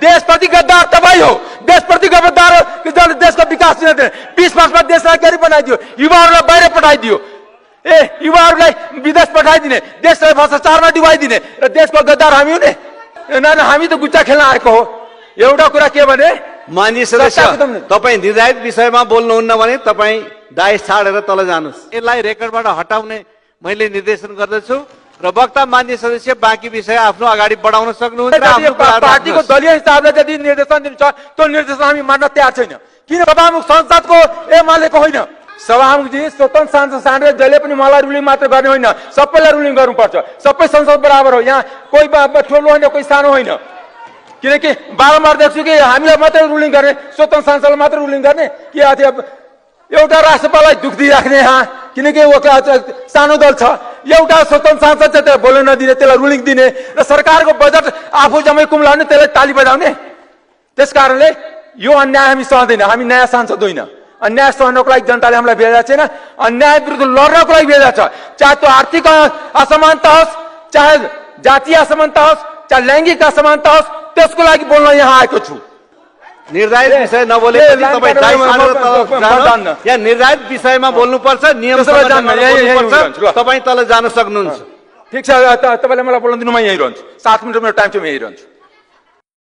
देशप्रति गद्दार तपाईँ हो। देशप्रति गद्दार हो जसले देशको विकास दिन 20 वर्षमा देशलाई गरी बनाइदियो, युवाहरूलाई बाहिर पठाइदियो, युवाहरूलाई विदेश पठाइदिने, देशलाई भ्रष्टाचारमा डुबाइदिने र देशको गद्दार हामी हुने? न हामी त गुच्चा खेल्न आएको हो। एउटा कुरा के भने माननीय सदस्य तपाईँ निर्धारित विषयमा बोल्नुहुन्न भने तपाईँ दाइस छाडेर तल जानुहोस्। यसलाई रेकर्डबाट हटाउने मैले निर्देशन गर्दछु र वक्ता मान्य सदस्य बाँकी विषय आफ्नो अगाडि बढाउन सक्नुहुन्छ। पार्टीको दलीय हिसाबले यदि निर्देशन दिन्छ त्यो निर्देशन हामी मान्न तयार छैन। किन सभामुख संसदको एमालेको होइन, सभामुखजी स्वतन्त्र सांसद साँडेर जहिले पनि मलाई रुलिङ मात्र गर्ने होइन, सबैलाई रुलिङ गर्नुपर्छ। सबै संसद बराबर हो, यहाँ कोही ठुलो होइन कोही सानो होइन। किनकि बारम्बार देख्छु कि हामीलाई मात्रै रुलिङ गर्ने, स्वतन्त्र सांसदलाई मात्रै रुलिङ गर्ने कि एउटा राष्ट्रपाललाई दुख दिइराख्ने यहाँ, किनकि सानो दल छ। एउटा स्वतन्त्र सांसद चाहिँ त्यसलाई बोल्न नदिने, त्यसलाई रुलिङ दिने र सरकारको बजेट आफू जम्मै कुम्लाउने, त्यसलाई ताली बजाउने। त्यस कारणले यो अन्याय हामी सहँदैन। हामी नयाँ सांसद होइन, अन्याय सहनको लागि जनताले हामीलाई भेजा छैन, अन्याय विरुद्ध लड्नको लागि भेजा छ। चाहे त्यो आर्थिक असमानता होस्, चाहे जातीय असमानता होस्, चाहे लैङ्गिक असमानता होस्, त्यसको लागि बोल्न यहाँ आएको छु। निर्धारित विषय नबोलेपछि तपाईँ दाइस छाडेर तल जानुहोस्। यहाँ निर्धारित विषयमा बोल्नुपर्छ, नियम तपाईँ तल जान सक्नुहुन्छ। ठिक छ, तपाईँले मलाई बोल्न दिनु, म यहीँ रहन्छु। 7 मिनट मेरो टाइम छ, म यहीँ रहन्छु।